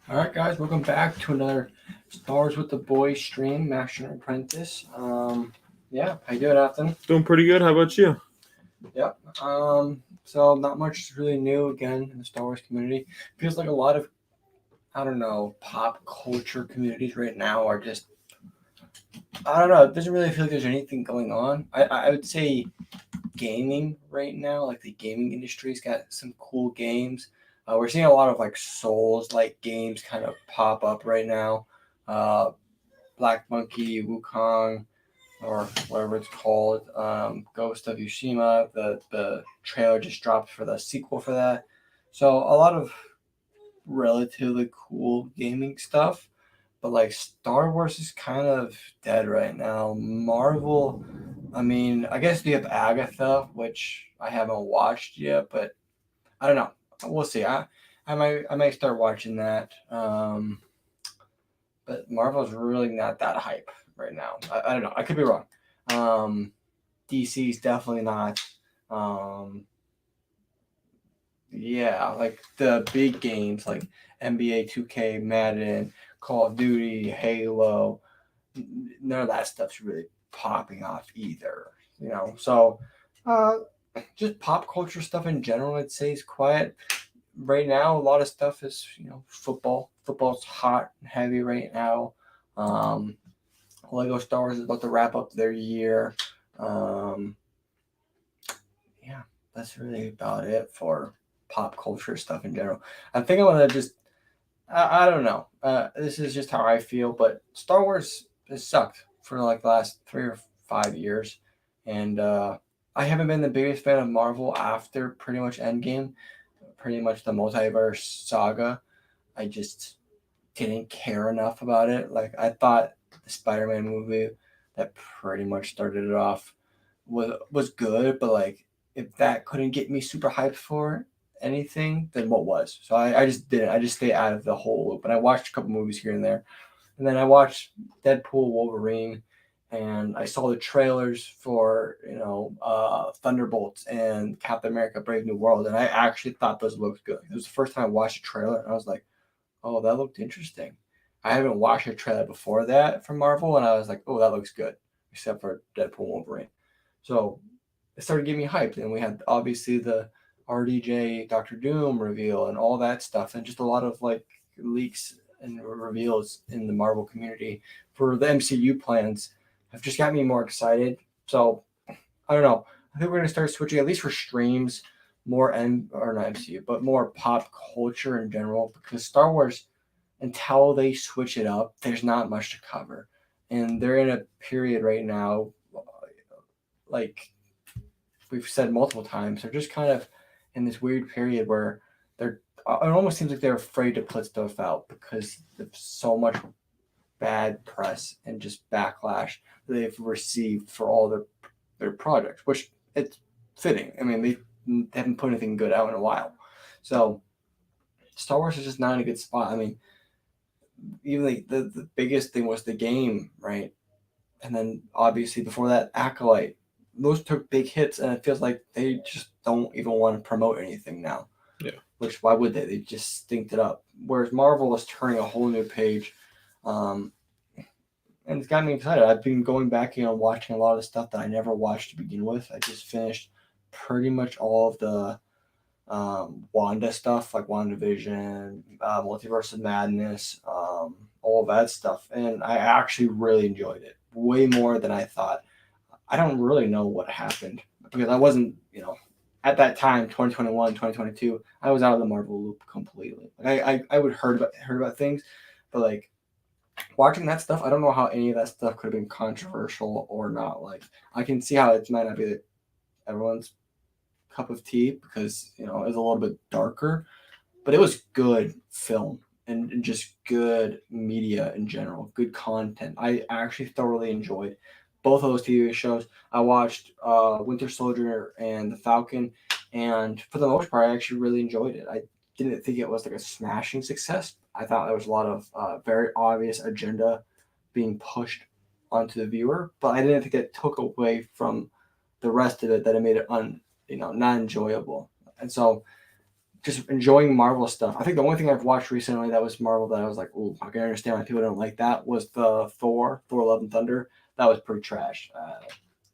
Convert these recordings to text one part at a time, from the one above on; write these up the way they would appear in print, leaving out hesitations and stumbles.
All right, guys, welcome back to another Stars with the Boys stream, Master and Apprentice. Yeah, how you doing, Ethan? Doing pretty good. How about you? Yep. So not much really new again in the Star Wars community. Feels like a lot of I don't know pop culture communities right now are just I don't know. It doesn't really feel like there's anything going on. I would say gaming right now, like the gaming industry's got some cool games. We're seeing a lot of like Souls like games kind of pop up right now. Uh, Black Monkey, Wukong, or whatever it's called, Ghost of Tsushima. The trailer just dropped for the sequel for that. So a lot of relatively cool gaming stuff. But like Star Wars is kind of dead right now. Marvel, I mean, I guess we have Agatha, which I haven't watched yet, but I don't know. We'll see. I might start watching that. But Marvel's really not that hype right now. I don't know. I could be wrong. DC's definitely not. Um, yeah, like the big games like NBA 2K, Madden, Call of Duty, Halo, none of that stuff's really popping off either. So uh, just pop culture stuff in general, I'd say, is quiet right now. A lot of stuff is football. Football's hot and heavy right now. Um, Lego Star Wars is about to wrap up their year. Um, yeah, that's really about it for pop culture stuff in general. I think I want to just, I don't know. This is just how I feel, but Star Wars has sucked for like the last 3 or 5 years. And I haven't been the biggest fan of Marvel after pretty much Endgame, pretty much the multiverse saga. I just didn't care enough about it. Like I thought the Spider-Man movie that pretty much started it off was good, but like if that couldn't get me super hyped for anything, then what was? So I just didn't. I just stayed out of the whole loop. And I watched a couple movies here and there, and then I watched Deadpool, Wolverine, and I saw the trailers for Thunderbolts and Captain America: Brave New World, and I actually thought those looked good. It was the first time I watched a trailer, and I was like, oh, that looked interesting. I haven't watched a trailer before that from Marvel, and I was like, oh, that looks good, except for Deadpool Wolverine. So it started getting me hyped, and we had obviously the RDJ Doctor Doom reveal and all that stuff, and just a lot of like leaks and reveals in the Marvel community for the MCU plans have just got me more excited. So I don't know. I think we're gonna start switching at least for streams more or not MCU, but more pop culture in general because Star Wars until they switch it up, there's not much to cover, and they're in a period right now, like we've said multiple times, they're just kind of in this weird period where they're. It almost seems like they're afraid to put stuff out because of so much bad press and just backlash they've received for all their projects, which it's fitting. I mean, they haven't put anything good out in a while, so Star Wars is just not in a good spot. I mean, even the biggest thing was the game, right? And then obviously before that, Acolyte. Those took big hits, and it feels like they just don't even want to promote anything now. Yeah. Which why would they? They just stinked it up. Whereas Marvel is turning a whole new page, um, and it's got me excited. I've been going back, watching a lot of stuff that I never watched to begin with. I just finished pretty much all of the Wanda stuff, like WandaVision, Multiverse of Madness, all of that stuff. And I actually really enjoyed it way more than I thought. I don't really know what happened because I wasn't, at that time, 2021, 2022, I was out of the Marvel loop completely. Like I would heard about things, but like watching that stuff, I don't know how any of that stuff could have been controversial or not. Like I can see how it might not be everyone's cup of tea because it was a little bit darker, but it was good film and just good media in general, good content. I actually thoroughly enjoyed both of those TV shows. I watched Winter Soldier and The Falcon, and for the most part, I actually really enjoyed it. I didn't think it was like a smashing success. I thought there was a lot of very obvious agenda being pushed onto the viewer, but I didn't think it took away from the rest of it that it made it not enjoyable. And so just enjoying Marvel stuff. I think the only thing I've watched recently that was Marvel that I was like, ooh, I can understand why people don't like that was the Thor Love and Thunder. That was pretty trash.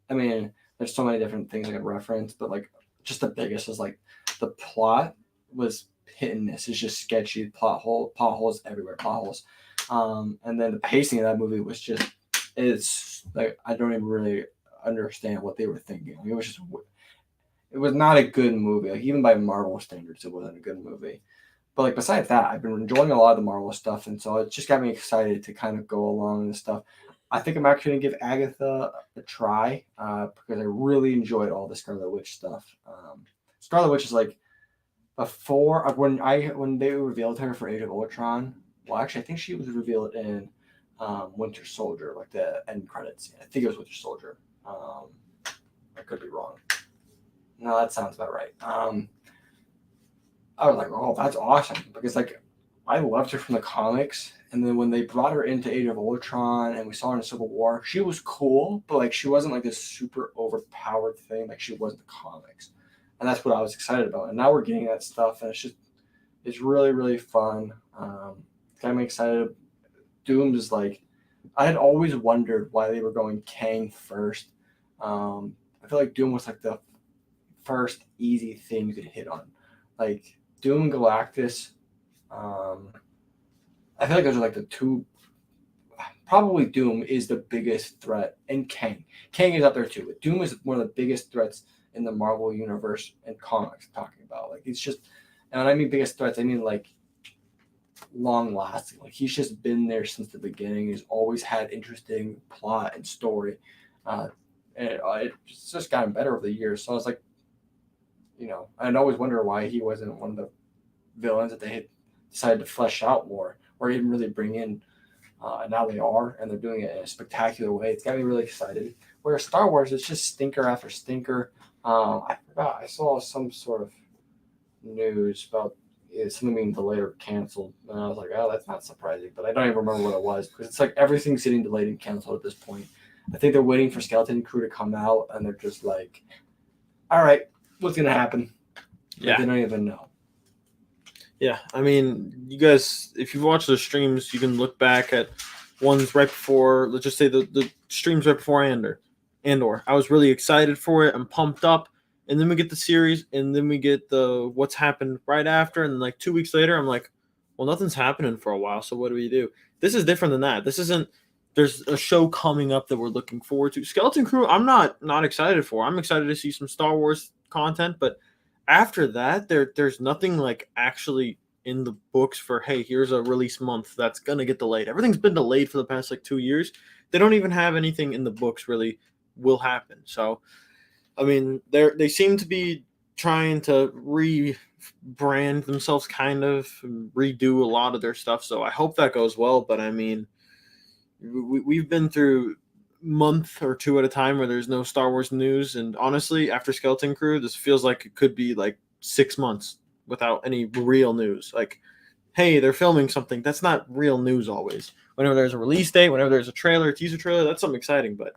I mean, there's so many different things I could reference, but like just the biggest is like the plot was hit and miss. It's just sketchy plot holes everywhere, plot holes. And then the pacing of that movie was just it's like I don't even really understand what they were thinking. Like, it was not a good movie. Like even by Marvel standards, it wasn't a good movie. But like besides that, I've been enjoying a lot of the Marvel stuff, and so it just got me excited to kind of go along and stuff. I think I'm actually gonna give Agatha a try because I really enjoyed all the Scarlet Witch stuff. Scarlet Witch is like before when they revealed her for Age of Ultron. Well, actually, I think she was revealed in Winter Soldier, like the end credits. I think it was Winter Soldier. I could be wrong. No, that sounds about right. I was like, oh, that's awesome because like I loved her from the comics, and then when they brought her into Age of Ultron and we saw her in Civil War, she was cool, but like she wasn't like this super overpowered thing like she was in the comics, and that's what I was excited about. And now we're getting that stuff, and it's really really fun. Got me excited. Doom is like I had always wondered why they were going Kang first. I feel like Doom was like the first easy thing you could hit on, like Doom and Galactus. I feel like those are like the two. Probably Doom is the biggest threat, and Kang. Kang is up there too. But Doom is one of the biggest threats in the Marvel universe and comics. Talking about like it's just, and when I mean biggest threats, I mean like long lasting. Like he's just been there since the beginning. He's always had interesting plot and story, and it's just gotten better over the years. So I was like, I'd always wonder why he wasn't one of the villains that they had decided to flesh out more or even really bring in. And now they are, and they're doing it in a spectacular way. It's got me really excited. Whereas Star Wars, it's just stinker after stinker. I forgot. I saw some sort of news about something being delayed or canceled, and I was like, oh, that's not surprising. But I don't even remember what it was because it's like everything's getting delayed and canceled at this point. I think they're waiting for Skeleton Crew to come out, and they're just like, all right, what's gonna happen? Yeah, they don't even know. Yeah, I mean, you guys, if you've watched the streams, you can look back at ones right before, let's just say the streams right before Andor. I was really excited for it. I'm pumped up. And then we get the series, and then we get the what's happened right after. And like 2 weeks later, I'm like, well, nothing's happening for a while. So what do we do? This is different than that. This isn't, there's a show coming up that we're looking forward to. Skeleton Crew, I'm not excited for. I'm excited to see some Star Wars content, but after that, there's nothing like actually in the books for, hey, here's a release month that's gonna get delayed. Everything's been delayed for the past like 2 years. They don't even have anything in the books really will happen. So I mean, they seem to be trying to rebrand themselves, kind of redo a lot of their stuff. So I hope that goes well. But I mean, we've been through month or two at a time where there's no Star Wars news, and honestly, after Skeleton Crew, this feels like it could be like 6 months without any real news. Like, hey, they're filming something. That's not real news always. Whenever there's a release date, whenever there's a trailer, a teaser trailer, that's something exciting. But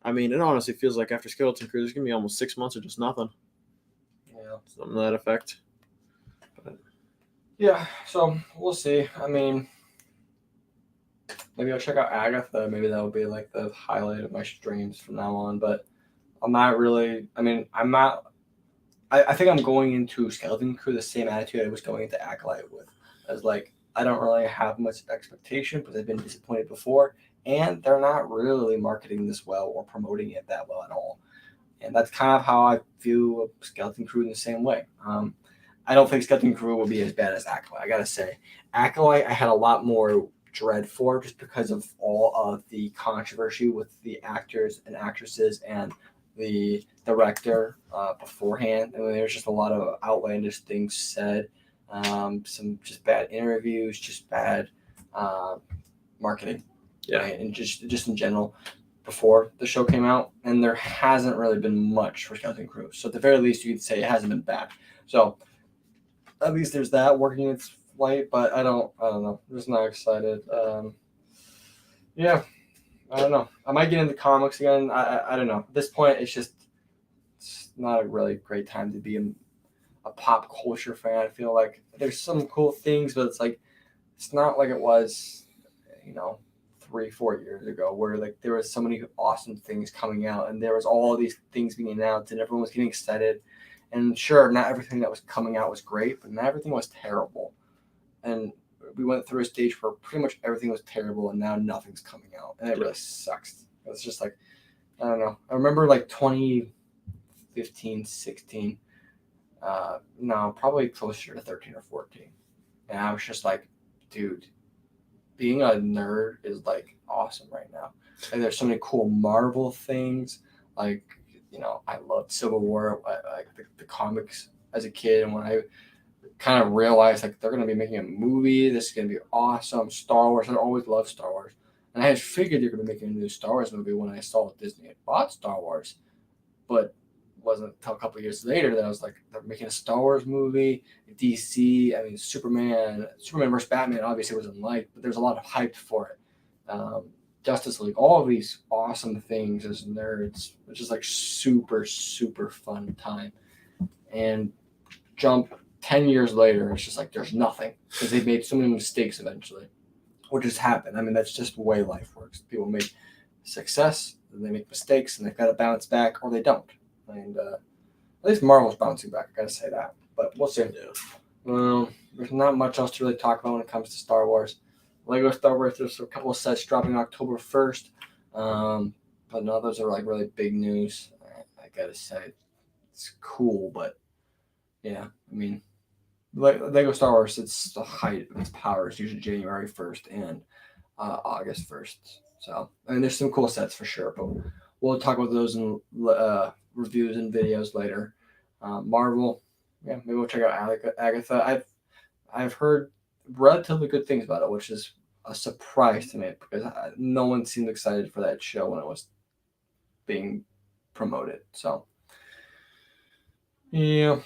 I mean, it honestly feels like after Skeleton Crew, there's gonna be almost 6 months of just nothing. Yeah, something to that effect. But yeah, so we'll see. I mean, maybe I'll check out Agatha. Maybe that'll be like the highlight of my streams from now on. But I'm not really. I mean, I'm not. I think I'm going into Skeleton Crew the same attitude I was going into Acolyte with. As like, I don't really have much expectation because I've been disappointed before, and they're not really marketing this well or promoting it that well at all. And that's kind of how I view Skeleton Crew in the same way. I don't think Skeleton Crew will be as bad as Acolyte. I gotta say, Acolyte I had a lot more dread for just because of all of the controversy with the actors and actresses and the director beforehand. I mean, there's just a lot of outlandish things said, some just bad interviews, just bad marketing, Yeah, right? And just in general before the show came out, and there hasn't really been much for Skeleton Crew. So at the very least, you could say it hasn't been bad. So at least there's that working its flight, but I don't know. I'm just not excited. Yeah, I don't know. I might get into comics again. I don't know. At this point, it's not a really great time to be a pop culture fan. I feel like there's some cool things, but it's not like it was, 3-4 years ago, where like there was so many awesome things coming out, and there was all these things being announced, and everyone was getting excited. And sure, not everything that was coming out was great, but not everything was terrible. And we went through a stage where pretty much everything was terrible, and now nothing's coming out, and it really sucks. It's just like, I don't know. I remember like 2015, 16. No, probably closer to 13 or 14. And I was just like, dude, being a nerd is like awesome right now. Like, there's so many cool Marvel things. Like, I loved Civil War, like the comics as a kid. And when I kind of realized like they're going to be making a movie, this is going to be awesome. Star Wars, I always loved Star Wars. And I had figured they're going to be making a new Star Wars movie when I saw Disney had bought Star Wars. But wasn't until a couple of years later that I was like, they're making a Star Wars movie, DC. I mean, Superman vs. Batman obviously wasn't liked, but there's a lot of hype for it. Justice League, all of these awesome things as nerds, which is like super, super fun time. And jump 10 years later, it's just like there's nothing because they made so many mistakes eventually, which has happened. I mean, that's just the way life works. People make success, and they make mistakes, and they've got to bounce back, or they don't. And at least Marvel's bouncing back. I gotta say that, but we'll see. Yeah. Well, there's not much else to really talk about when it comes to Star Wars. Lego Star Wars, there's a couple of sets dropping October 1st, but no, those are like really big news. I gotta say, it's cool, but yeah, I mean, Lego Star Wars, it's the height of its power is usually January 1st and August 1st. So, I mean, there's some cool sets for sure, but we'll talk about those in reviews and videos later. Marvel, yeah, maybe we'll check out Agatha. I've heard relatively good things about it, which is a surprise to me because no one seemed excited for that show when it was being promoted. So, yeah.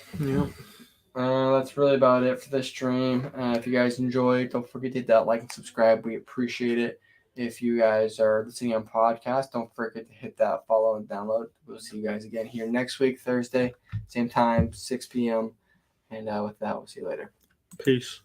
That's really about it for this stream. If you guys enjoyed, don't forget to hit that like and subscribe. We appreciate it. If you guys are listening on podcast, don't forget to hit that follow and download. We'll see you guys again here next week, Thursday, same time, 6 p.m. And with that, we'll see you later. Peace.